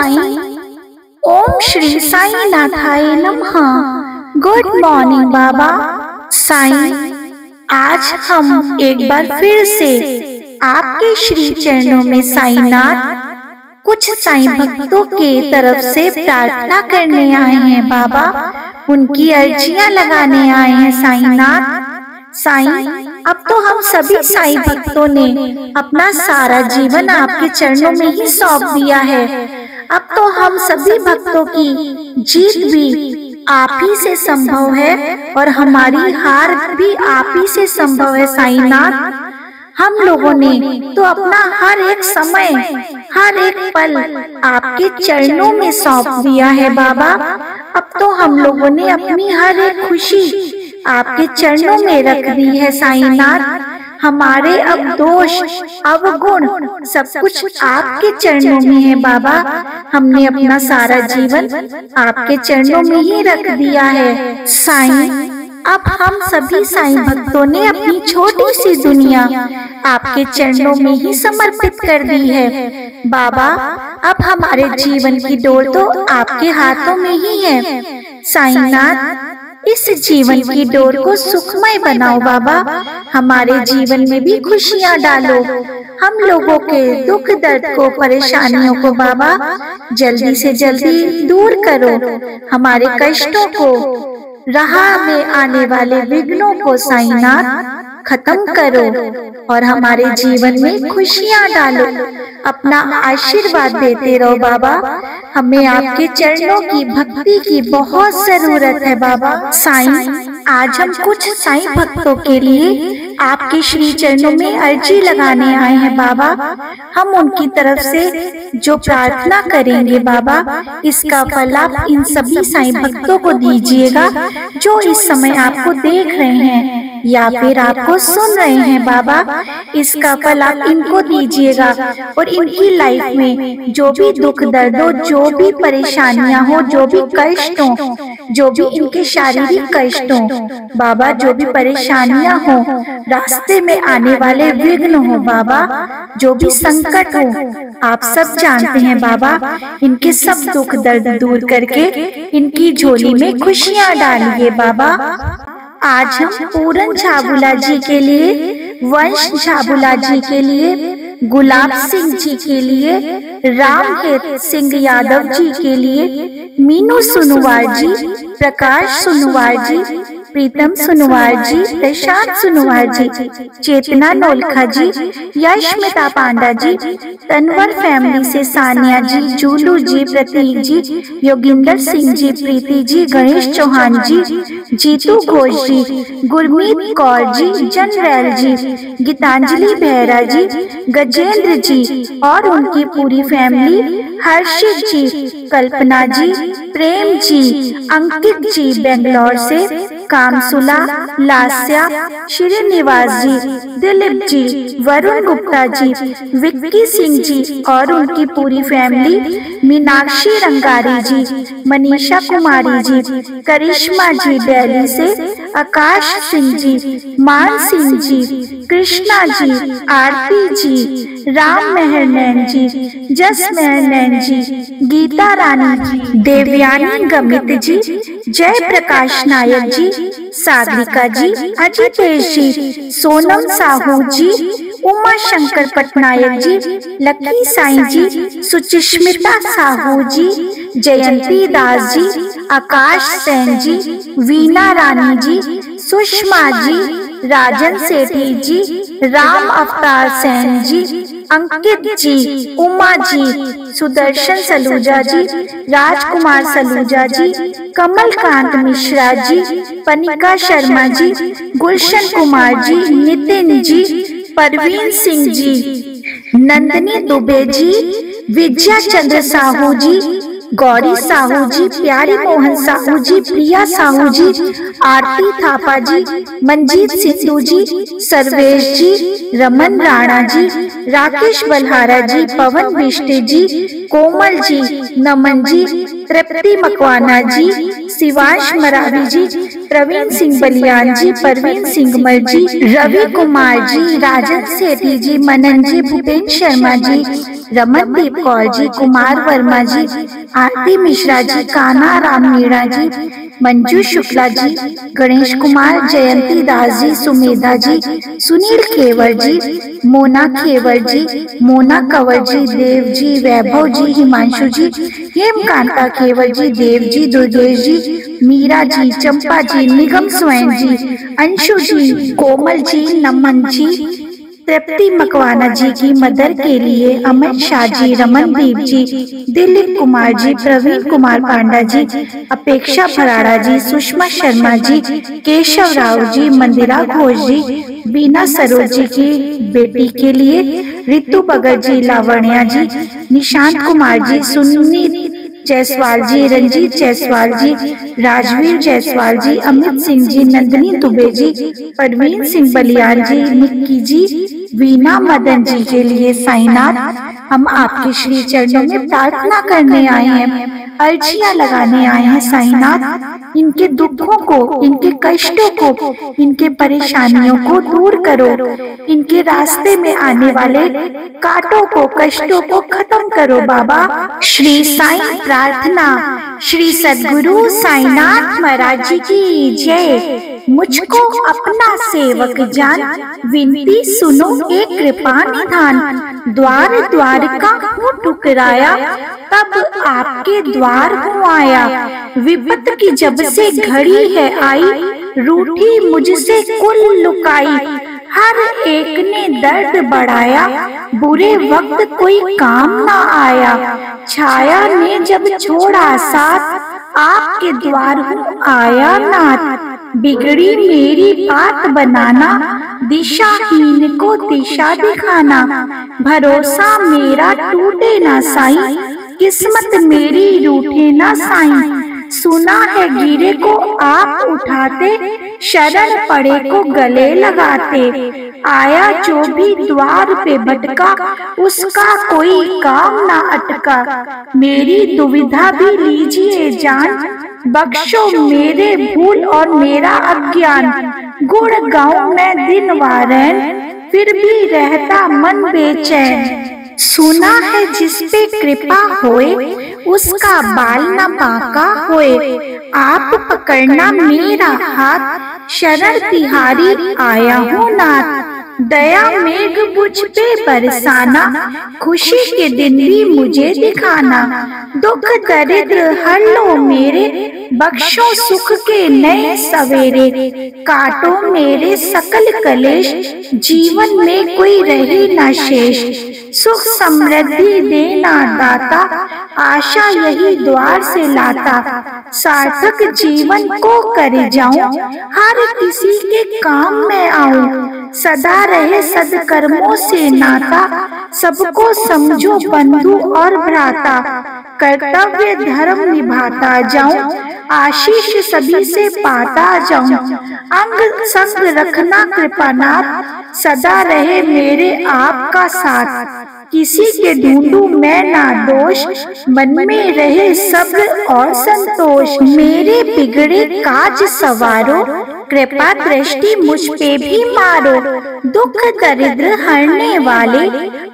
साईं। ओम श्री साई नाथाय नमः। Good morning बाबा। साईं, आज हम एक बार फिर से आपके श्री चरणों में साईनाथ कुछ साईं भक्तों के तरफ से प्रार्थना करने आए हैं बाबा। उनकी अर्जियां लगाने आए हैं साईनाथ। साईं, अब तो हम सभी साईं भक्तों ने अपना सारा जीवन आपके चरणों में ही सौंप दिया है। अब तो हम सभी भक्तों की जीत भी आप ही से संभव है और हमारी हार भी आप ही से संभव है साईनाथ। हम लोगों ने तो अपना हर एक समय, हर एक पल आपके चरणों में सौंप दिया है बाबा। अब तो हम लोगों ने अपनी हर एक खुशी आपके चरणों में रख दी है साईनाथ। हमारे अब दोष, अवगुण सब कुछ आपके चरणों में है बाबा। हमने अपना सारा जीवन आपके चरणों में ही रख दिया है साईं। अब हम सभी साईं भक्तों ने अपनी छोटी सी दुनिया आपके चरणों में ही समर्पित कर दी है बाबा। अब हमारे जीवन की डोर तो आपके हाथों में ही है साईनाथ। इस जीवन की डोर को सुखमय बनाओ बाबा। हमारे जीवन में भी खुशियाँ डालो। हम लोगों के दुख दर्द को, परेशानियों को बाबा जल्दी से जल्दी दूर करो। हमारे कष्टों को, राह में आने वाले विघ्नों को साईनाथ खत्म करो और हमारे जीवन में खुशियाँ डालो। अपना आशीर्वाद देते रहो बाबा। हमें आपके चरणों की भक्ति की बहुत जरूरत है बाबा। साईं, आज हम कुछ साईं भक्तों के लिए आपके श्री चरणों में अर्जी लगाने आए हैं बाबा। हम उनकी तरफ से जो प्रार्थना करेंगे बाबा, इसका फल आप इन सभी साईं भक्तों को दीजिएगा जो इस समय आपको देख रहे हैं या फिर आपको सुन रहे हैं बाबा। इसका फल आप इनको दीजिएगा और इनकी लाइफ में जो भी दुख दर्द हो, जो भी परेशानियां हो, जो भी कष्ट हो, जो भी इनके शारीरिक कष्ट हो बाबा, जो भी परेशानियां हो, रास्ते में आने वाले विघ्न हो बाबा, जो भी संकट हो, आप सब जानते हैं बाबा। इनके सब दुख दर्द दूर करके इनकी झोली में खुशियां डालिए बाबा। आज हम पूरन झाबुला जी के लिए, वंश झाबुला जी के लिए, गुलाब सिंह जी के लिए, रामहेत सिंह यादव जी के लिए, मीनू सुनवार जी, प्रकाश सुनवार जी, प्रीतम सुनवार जी, प्रशांत सुनवार जी, चेतना नोलखा जी, यशमिता पांडा जी, तनवर फैमिली से सानिया जी, जूलू जी, प्रतीक जी, योगिंदर सिंह जी, प्रीति जी, गणेश चौहान जी, जीतू घोष जी, गुरमीत कौर जी, जनरैल जी, गीतांजलि बेहरा जी, गजेंद्र जी और उनकी पूरी फैमिली, हर्षित जी, कल्पना जी, प्रेम जी, अंकित जी बेंगलोर से, कामसुला, लास्या, श्रीनिवास जी, दिलीप जी, वरुण गुप्ता जी, विक्की सिंह जी और उनकी पूरी फैमिली, मीनाक्षी रंगारी जी, मनीषा कुमारी जी, करिश्मा जी दिल्ली से, आकाश सिंह जी, मान सिंह जी, कृष्णा जी, आरती जी, राम मेहर नैन जी, जस मेहर नैन जी, गीता रानी जी, देवयानी गमित जी, जय प्रकाश नायक जी, सागरिका जी, अजितेश जी, सोनम साहू जी, उमा शंकर पटनायक जी, लकी साईं जी, सुचिस्मिता साहू जी, जयंती दास जी, आकाश सेन जी, वीना रानी जी, सुषमा जी, राजन सेठी जी, राम अवतार सेन जी, अंकित जी, उमा जी, सुदर्शन सलूजा जी, राजकुमार सलूजा जी, कमलकांत मिश्रा जी, पनिका शर्मा जी, गुलशन कुमार जी, नितिन जी, परवीन सिंह जी, नंदनी दुबे जी, विजया चंद्र साहू जी, गौरी साहू जी, प्यारी मोहन साहू जी, प्रिया साहू जी, आरती थापा जी, मंजीत सिद्धू जी, सर्वेश जी, रमन राणा जी, राकेश बल्हारा जी, पवन बिष्ट जी, कोमल जी, नमन जी, तृप्ति मकवाना जी, शिवाश मरावी जी, प्रवीण सिंह बलियान जी, परवीन सिंह मर्जी, रवि कुमार जी, राजन सेठी जी, मनन जी, भूपेन शर्मा जी, रमनदीप कौर जी, कुमार वर्मा जी, आरती मिश्रा जी, कान्हा राम मीणा जी, मंजू शुक्ला जी, गणेश कुमार, जयंती दास जी, सुमेधा जी, सुनील खेवर जी, मोना खेवर जी, मोना कंवर जी, देव जी, वैभव जी, हिमांशु जी, हेमकांता खेवर जी, देव जी, दुर्गेश जी, मीरा जी, चंपा जी, निगम स्वयं जी, अंशु जी, कोमल जी, नमन जी, तृप्ति मकवाना जी की मदर के लिए अमित शाह जी, रमनदीप जी, दिलीप कुमार जी, प्रवीण कुमार पांडा जी, अपेक्षा भराड़ा जी, सुषमा शर्मा जी, केशव राव जी, मंदिरा घोष जी, बीना सरोज जी की बेटी के लिए, रितु भगत जी, लावण्या जी, निशांत कुमार जी, सुनील जायसवाल जी, रंजीत जायसवाल जी, राजवीर जायसवाल जी, अमित सिंह जी, नंदिनी दुबे जी, परवीन सिंह बलियान जी, निक्की जी, वीना मदन जी के लिए साईनाथ हम आपके श्री चरणों में प्रार्थना करने आए हैं, अर्जियां लगाने आए हैं साईनाथ। इनके दुखों को, इनके कष्टों को, इनके परेशानियों को दूर करो, इनके रास्ते में आने वाले कांटों को, कष्टों को खत्म करो बाबा। श्री साईं प्रार्थना। श्री सद्गुरु साईनाथ महाराज जी की जय। मुझको अपना सेवक जान, विनती सुनो एक कृपा निधान। द्वार द्वार का हूँ ठुकराया, तब आपके द्वार हूँ आया। विपत की जब से घड़ी है आई, रूठी मुझसे कुल लुकाई। हर एक ने दर्द बढ़ाया, बुरे वक्त कोई काम ना आया। छाया ने जब छोड़ा साथ, आपके द्वार हूँ आया नाथ। बिगड़ी मेरी बात बनाना, दिशाहीन को दिशा दिखाना। भरोसा मेरा टूटे ना साईं, किस्मत मेरी रूठे ना साईं। सुना है गिरे को आप उठाते, शरण पड़े को गले लगाते। आया जो भी द्वार पे भटका, उसका कोई काम ना अटका। मेरी दुविधा भी लीजिए जान, बख्शो मेरे भूल और मेरा अज्ञान। गुण गाऊं मैं दिन वारैन, फिर भी रहता मन बेचैन। सुना है जिस पे कृपा होए, उसका बाल न बांका होए। आप पकड़ना मेरा हाथ, शरण तिहारी आया हूँ नाथ। दया मेघ मुझ पे बरसाना, खुशी के दिन भी मुझे दिखाना। दुख दरिद्र हर लो मेरे, बख्शो सुख के नए सवेरे। काटो मेरे सकल कलेश, जीवन में कोई रहे ना शेष। सुख समृद्धि देना दाता, आशा यही द्वार से लाता। सार्थक जीवन को कर जाऊं, हर किसी के काम में आऊं। सदा रहे सदकर्मों से नाता, सबको समझो बंधु और भ्राता। कर्तव्य धर्म निभाता जाऊं, आशीष सभी से पाता जाऊं। अंग संग रखना कृपानाथ, सदा रहे मेरे आपका साथ। किसी के ढूंढूं मैं ना दोष, मन में रहे सब्र और संतोष। मेरे बिगड़े काज सवारो, कृपा दृष्टि मुझ पे भी मारो। दुख दरिद्र हरने वाले,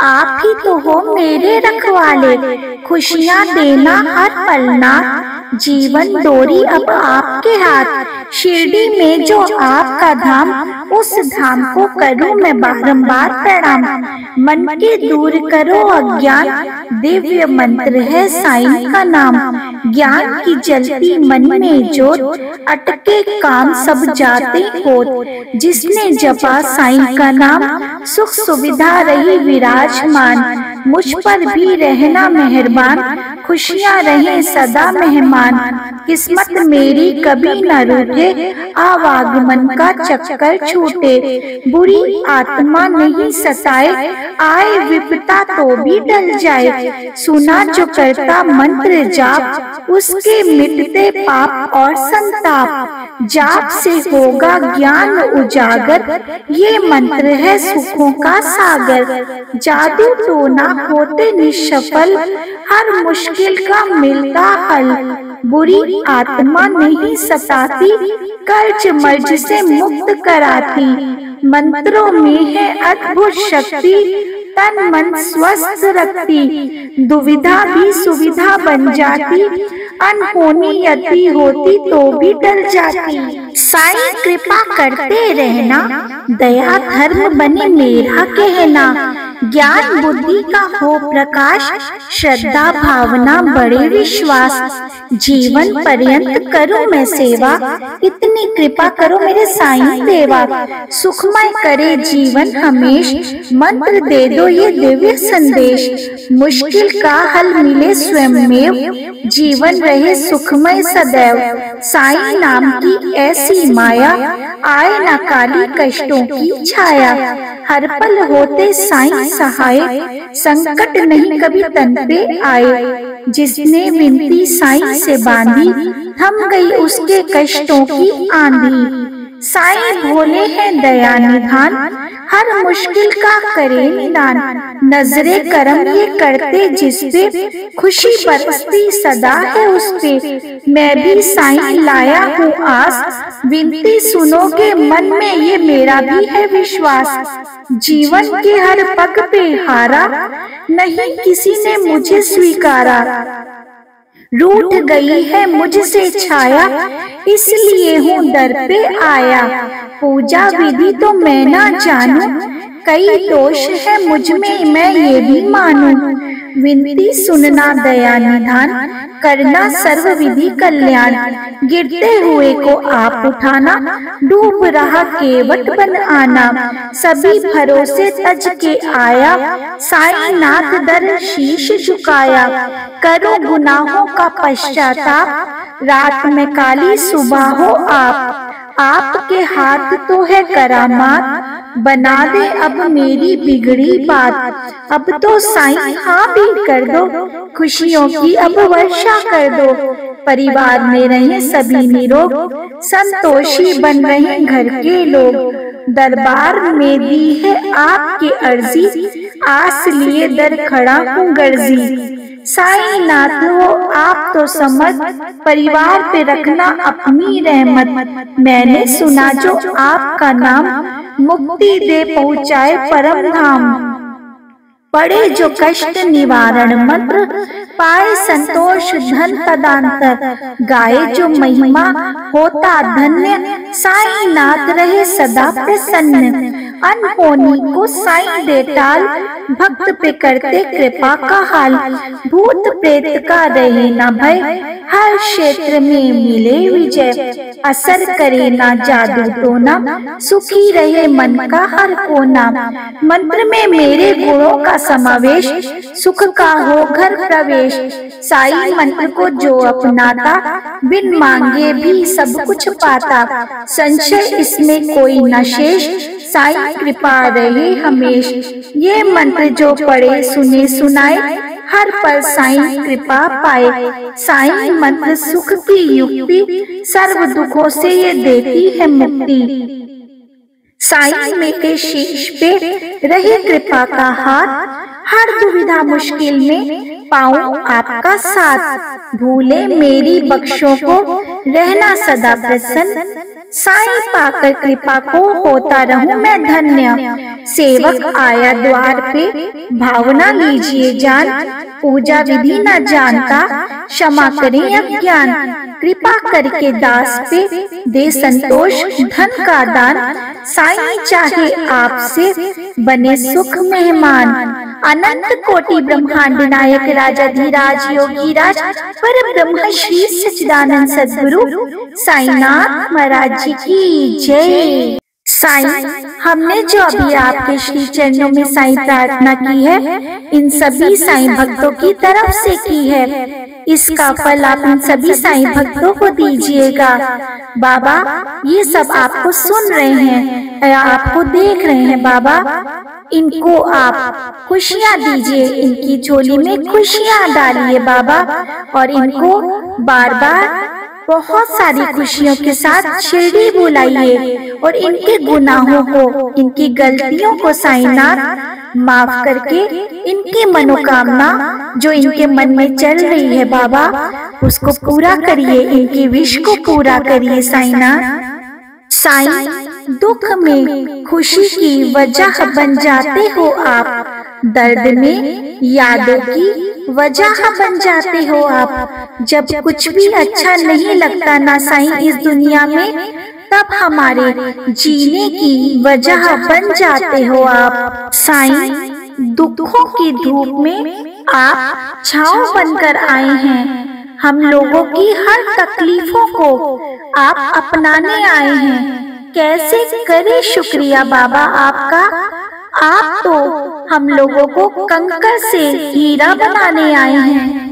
आप ही तो हो मेरे रखवाले। खुशियाँ देना हर पल नाथ, जीवन डोरी अब आपके हाथ। शिरडी में जो आपका धाम, उस धाम को करूं मैं बारंबार प्रणाम। मन के दूर करो अज्ञान, दिव्य मंत्र है साईं का नाम। ज्ञान की जलती मन में जोत, अटके काम सब जाते होत। जिसने जपा साईं का नाम, सुख सुविधा रही विराजमान। मुझ पर भी रहना मेहरबान, खुशियाँ रहे सदा मेहमान। किस्मत मेरी कभी न रूठे, आवागमन का चक्कर छूटे। बुरी आत्मा नहीं सताए, आए विपता तो भी टल जाए। सुना जो करता मंत्र जाप, उसके मिटते पाप और संताप। जाप से होगा ज्ञान उजागर, ये मंत्र है सुखों का सागर। जादू टोना होते निष्फल, हर मुश्किल का मिलता हल। बुरी आत्मा नहीं सताती, कर्ज मर्ज से मुक्त कराती। मंत्रों में है अद्भुत शक्ति, तन मन स्वस्थ रखती। दुविधा भी सुविधा बन जाती, अनहोनी यदि होती तो भी टल जाती। साईं कृपा करते रहना, दया धर्म बने मेरा कहना। ज्ञान बुद्धि का हो प्रकाश, श्रद्धा भावना बड़े विश्वास। जीवन पर्यंत करूं मैं सेवा, इतनी कृपा करो मेरे साईं देवा। सुखमय करे जीवन हमेश, मंत्र दे दो ये दिव्य संदेश। मुश्किल का हल मिले स्वयंमेव, जीवन रहे सुखमय सदैव। साईं नाम की ऐसी माया, आए न काली कष्टों की छाया। हर पल होते साईं सहाय, संकट नहीं कभी तन पे आए। जिसने विनती साईं से बांधी, थम गई उसके कष्टों की आंधी। साईं भोले हैं दया निधान, हर मुश्किल का करे निदान। नजरे करम ये करते जिसपे, खुशी बरसती सदा है उसपे। मैं भी साईं लाया हूँ आस, विनती सुनोगे मन में ये मेरा भी है विश्वास। जीवन के हर पग पे हारा, नहीं किसी ने मुझे स्वीकारा। रूठ गई है मुझसे छाया, इसलिए हूँ दर पे आया। पूजा विधि तो मैं ना जानू, कई दोष है मुझ में मैं ये भी मानूं। विनती सुनना दया निधान, करना सर्व विधि कल्याण। गिरते हुए को आप उठाना, डूब रहा केवट बन आना। सभी भरोसे तज के आया, साईं नाथ दर शीश झुकाया। करो गुनाहों का पश्चाताप, रात में काली सुबह हो आप। आपके हाथ तो है करामात, बना दे अब मेरी बिगड़ी बात। अब तो साईं हाँ भी कर दो, खुशियों की अब वर्षा कर दो। परिवार में रहे सभी निरोग, संतोषी बन रहे घर के लोग। दरबार में दी है आपकी अर्जी, आस लिए दर खड़ा हूँ गर्जी। साईं नाथ हो आप तो समझ, परिवार पे रखना अपनी रहमत। मैंने सुना जो आपका नाम, मुक्ति दे पहुँचाए परम धाम। पड़े जो कष्ट निवारण मंत्र, पाए संतोष धन पदांतर। गाए जो महिमा होता धन्य, साईं नाथ रहे सदा प्रसन्न। अनहोनी को साईं दे टाल, भक्त पे करते कृपा का हाल। भूत प्रेत का रहे न भय, हर क्षेत्र में मिले विजय। असर करे ना जादू टोना, सुखी रहे मन का हर कोना। मंत्र में मेरे गुणों का समावेश, सुख का हो घर प्रवेश। साईं मंत्र को जो अपनाता, बिन मांगे भी सब कुछ पाता। संशय इसमें कोई न शेष, साईं कृपा रहे हमेश। ये मंत्र जो पढ़े सुने सुनाए, हर पल साईं कृपा पाए। साईं मंत्र सुख की युक्ति, सर्व दुखों से ये देती है मुक्ति। साईं मेरे शीश पे रहे कृपा का हाथ, हर दुविधा मुश्किल में पाऊं आपका साथ। भूले मेरी बख्शों को, रहना सदा प्रसन्न। साईं पाकर कृपा को होता रहूं मैं धन्य। सेवक आया द्वार पे, भावना लीजिए जान। पूजा विधि न जानता, क्षमा करें अज्ञान। कृपा करके दास पे, दे संतोष धन का दान। साईं चाहे आपसे, बने सुख मेहमान। अनंत कोटि ब्रह्मांड नायक राजाधिराज योगीराज, पर ब्रह्म श्री सच्चिदानंद सद्गुरु साईनाथ महाराज जी की जय। साईं, हमने जो अभी आपके श्री चरणों में साईं प्रार्थना की है, इन सभी साईं भक्तों की तरफ से की है। इसका फल आप इन सभी साईं भक्तों को दीजिएगा। बाबा, ये सब आपको सुन रहे हैं या आपको देख रहे हैं। बाबा, इनको आप खुशियाँ दीजिए, इनकी झोली में खुशियाँ डालिए बाबा, और इनको बार बार बहुत सारी खुशियों के साथ शिरडी बुलाइए और इनके गुनाहों को, इनकी गलतियों को साईनाथ माफ करके इनकी मनोकामना जो इनके मन में चल रही है बाबा, उसको पूरा करिए, इनकी विश को पूरा करिए साईनाथ। साईं, दुख में खुशी की वजह बन जाते हो आप, दर्द में यादों की वजह बन जाते हो आप। जब कुछ भी अच्छा नहीं लगता ना साईं इस दुनिया में, तब हमारे जीने की वजह बन जाते हो आप। साईं, दुखों की धूप में आप छांव बनकर आए हैं, हम लोगों की हर तकलीफों को आप अपनाने आए हैं। कैसे करें शुक्रिया बाबा आपका, आप तो हम लोगों को कंकर से हीरा बनाने आए हैं।